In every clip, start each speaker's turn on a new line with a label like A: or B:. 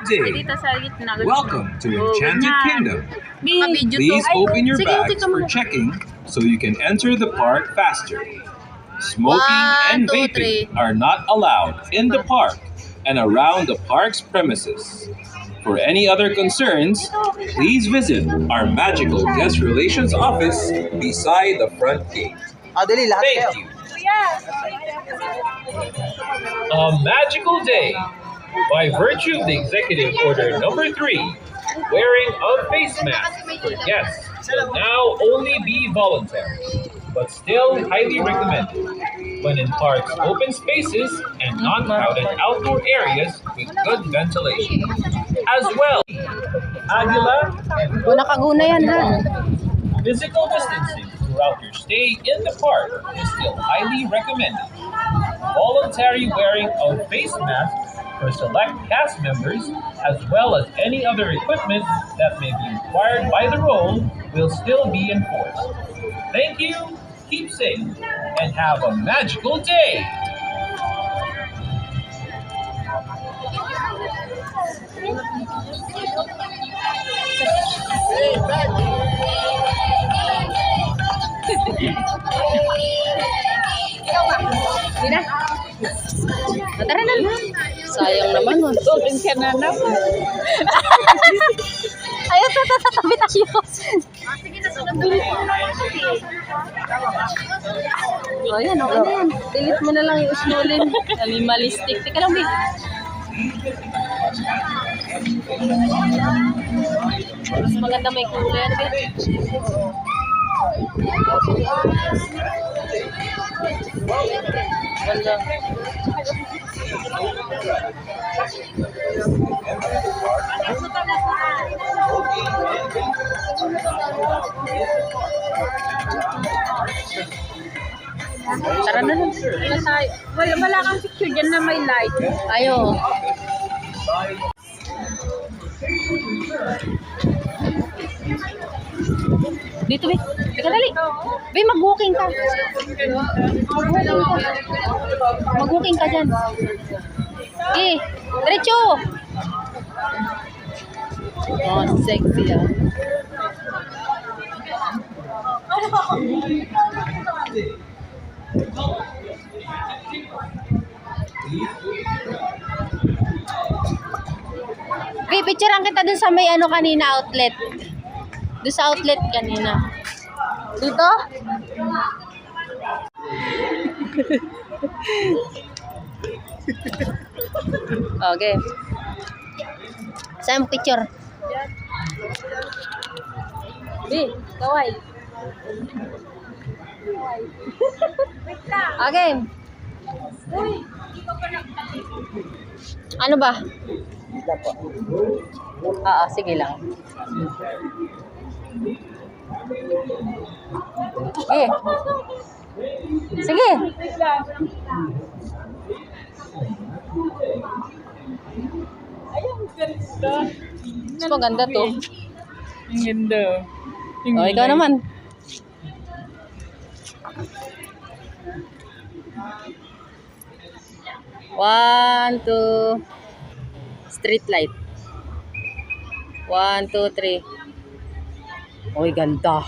A: Day. Welcome to Enchanted Kingdom.
B: Please
A: Please open your bags for checking so you can enter the park faster. Smoking and vaping are not allowed in the park and around the park's premises. For any other concerns, please visit our Magical Guest Relations office beside the front gate. Thank you.
C: A magical day. By virtue of the Executive Order Number 3, wearing a face mask for guests will now only be voluntary, but still highly recommended when in parks, open spaces, and non-crowded outdoor areas with good ventilation. As well, Aguila and
B: Nakaguna yan ha.
C: physical distancing throughout your stay in the park is still highly recommended. Voluntary wearing of face masks for select cast members, as well as any other equipment that may be required by the role, will still be enforced. Thank you, keep safe, and have a magical day!
B: Hindi na. Tara na. Sayang naman mo. Open ka na naman. Ayaw, tatabi tayo. Sige na, oh, yan, okay na yan. Delete mo na lang yung usulin. Minimalistic. Teka lang, babe. Mas maganda may kulay. Ano, babe? Ganda. Tara na lang.
D: Wala kang picture dyan na may light.
B: Ayo. Dito, Be. Teka, dali. Be, mag-walking ka. Mag-walking ka dyan. Eh, diretso. Oh, sexy ah. Be, picturean kita dun sa may ano kanina, outlet. Doon sa outlet kanina. Dito? Okay. Saan picture? Bi, kaway. Okay. Ano ba? Sige lang. Sige. Sige.
D: Ayun, ganda.
B: Mas maganda to.
D: Ang ganda.
B: Oh, ikaw naman. One, two. Street light. 1, 2, 3. Oy, ganda.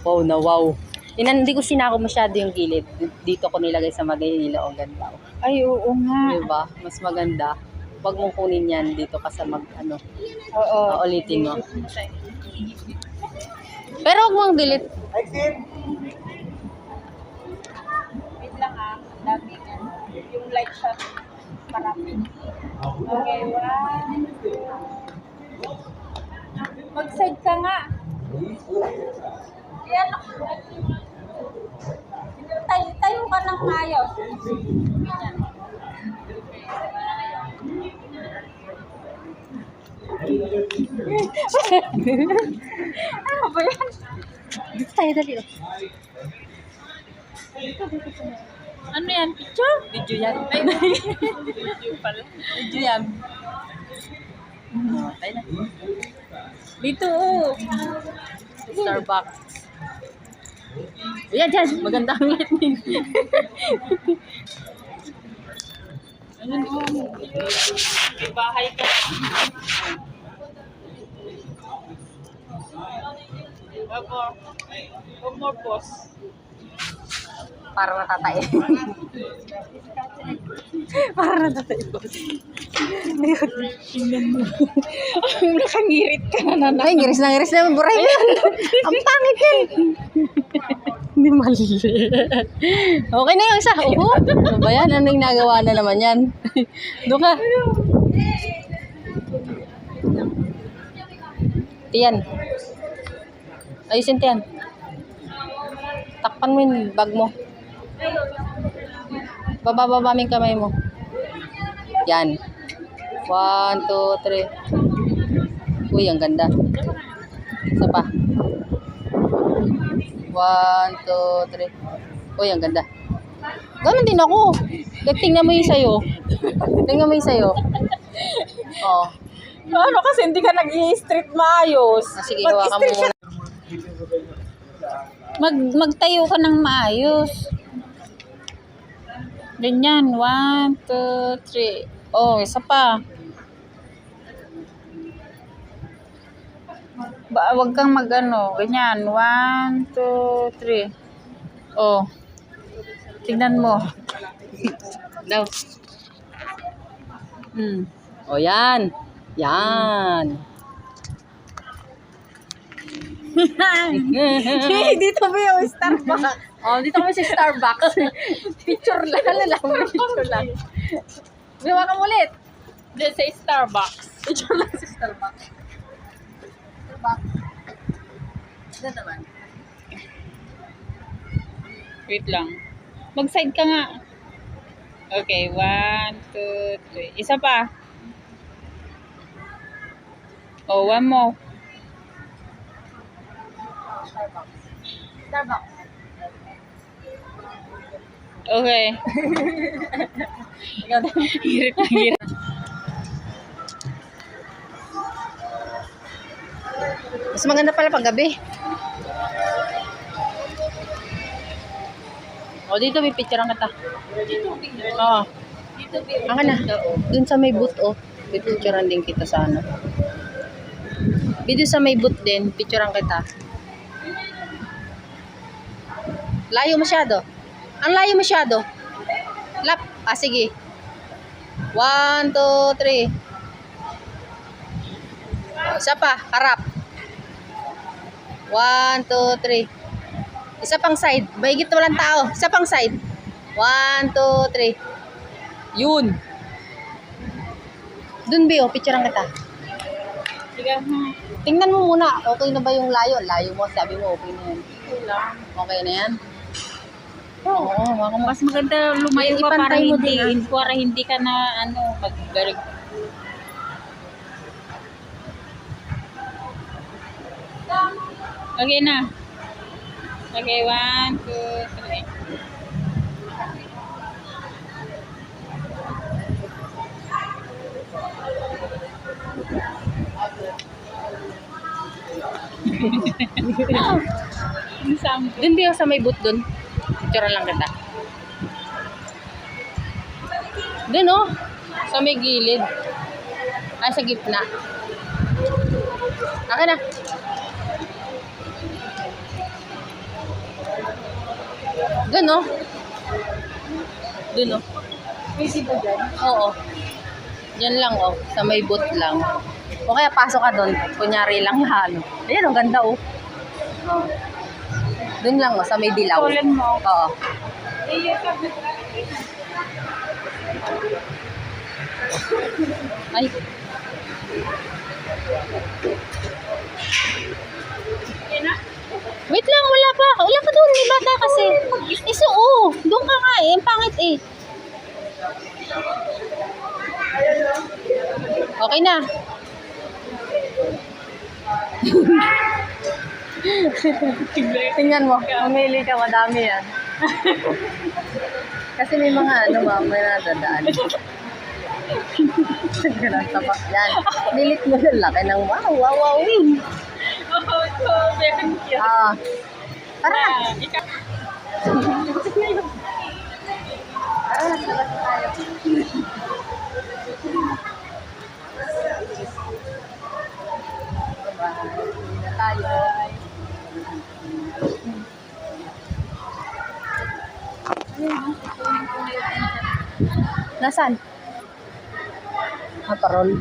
B: Wow na wow. Hindi ko sinako masyado yung gilid. Dito ko nilagay sa Magaynila. O, ganda.
D: Ay, oo nga.
B: Diba? Mas maganda. Huwag mong kunin yan dito ka sa ano.
D: Oo.
B: Ulitin mo. Pero huwag mong delete.
D: Wait lang ah. Dami nga. Yung light shot. Marami. Okay, one. Mag-side ka nga. Yan. Tayo ka ng ayos. Ano ba yan?
B: Dito tayo, dali.
D: Ano yan? Picture?
B: Video yan.
D: Ay, video pala.
B: Video yan. Tayo na.
D: Dito oh.
B: Starbucks. Ayan, dyan. Maganda ang lighting.
D: Ayun, may bahay ka. Opo. One more boss.
B: Para natatay. Para natatay, boss.
D: Nakangirit ka na
B: Ay, ngiris na buray mo yan. Ang pangit yan. Hindi mali. Okay na yung isa. Ano ba yan? Anong nagawa na naman yan? Doon ka. Tiyan. Ayusin, Tiyan. Takpan mo yung bag mo. Baba mo yung kamay mo. Yan. 1, 2, 3. Uy, ang ganda. Isa pa. 1, 2, 3. Uy, ang ganda. Ganun din ako. Tingnan mo yung sayo. Tingnan mo yung sayo. Oh.
D: Ano kasi hindi ka nag-i-street maayos.
B: Sige, hawakan mo muna.
D: Magtayo ka ng maayos. Ganyan. 1, 2, 3. Oh, isa pa. Wag kang mag-ano. Ganyan. 1, 2, 3. Oh. Tignan mo.
B: Daw. O, yan. Yan.
D: Dito ba yung Starbucks?
B: Oh, dito kami sa Starbucks. Picture lang. Picture lang. Gawa ka ulit.
D: Diyan sa Starbucks.
B: Picture lang sa Starbucks. Starbucks. Ito naman.
D: Wait lang. Mag-side ka nga. Okay, 1, 2, 3. Isa pa. Oh, one more.
B: Starbucks.
D: Okay. Hirit na hirit.
B: Mas maganda pala pag gabi. O, dito may picturean kita. Oo. Ang na. Dun sa may booth, oh. May picturean din kita sa ano. Dito sa may booth din, picturean kita. Layo masyado. Ang layo masyado. Lap. Ah, sige. 1, 2, 3. Isa pa, harap. 1, 2, 3. Isa pang side. Mahigit na walang tao. Isa pang side. 1, 2, 3. Yun. Dun, Bio. Picturean kita.
D: Sige.
B: Tingnan mo muna. Okay na ba yung layo? Layo mo. Sabi mo, okay na yan. Okay na yan? Oo.
D: Mas maganda lumayo ka para
B: Ipantay mo
D: hindi ka na maggarig. Okay na. Okay, 1, 2, 3.
B: Dun, Bio, sa may booth dun. Picturean lang kita. Dun, oh. Sa may gilid. Ay, sa gitna. Akin na. Dun, oh. Dun, oh. Oo. Yan lang, oh. Sa may booth lang. O kaya pasok ka dun. Kunyari lang halo. Ayan, ang ganda, oh. Oh. Dun lang, oh. Sa may dilaw.
D: Tulan mo.
B: Oo. Ay. Wait lang, wala pa. Wala ka doon, may bata kasi. Iso, oh. Doon ka nga eh. Ang pangit eh. Okay na. Tingnan mo. Mamili ka, madami yan. Kasi may mga may nadadaan. Ganun, tapak yan. Nilit mo yung laki ng wow. Ah. Tara. Tara, sabat tayo. Nasaan? Parol.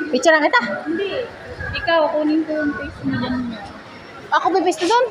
B: Picture na kita.
D: Hindi. Ikaw, kunin ko yung face mo dyan.
B: Ako bibis na doon.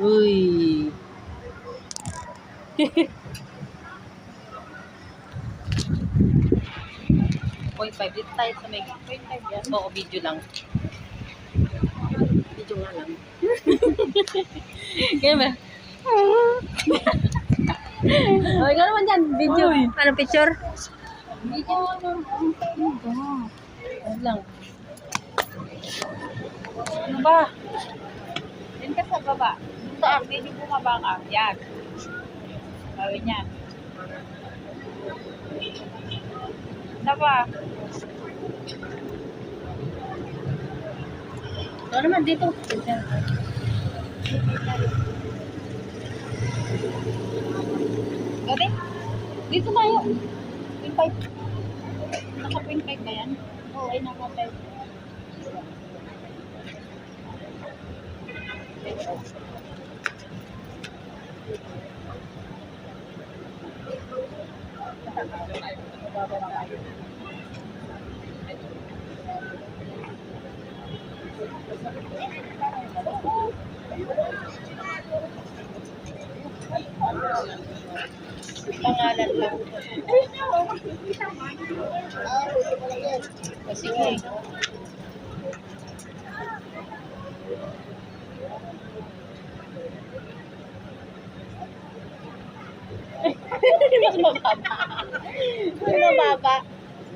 B: Uy. Point 5 dito tayo sa may 0.5 yan. Oo, video lang. Video nga lang. Kaya ba? Oh, ikaw naman dyan. Video. Anong picture? Video. Ano lang.
D: Ano ba? Yan ka sa baba. Saan? Medyo bumaba ka. Yan. Gawin yan. Ano ba?
B: Ikaw naman dito.
D: Gawin? Dito tayo. 0.5. Naka 0.5 ba yan? Oo, ay naka 5.
B: Pangalan lang. O, sige. Mas mababa. Mas mababa.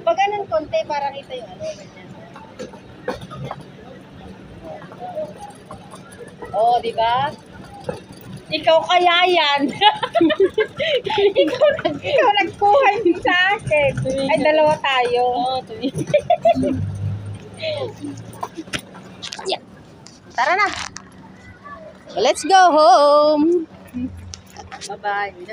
B: Pag anong konti, para kita yung ano. Oo, di ba? Ikaw kaya yan. ikaw nagkuha yun sa akin. Ay, dalawa tayo. Oo, yeah. Tara na. Let's go home. Bye-bye.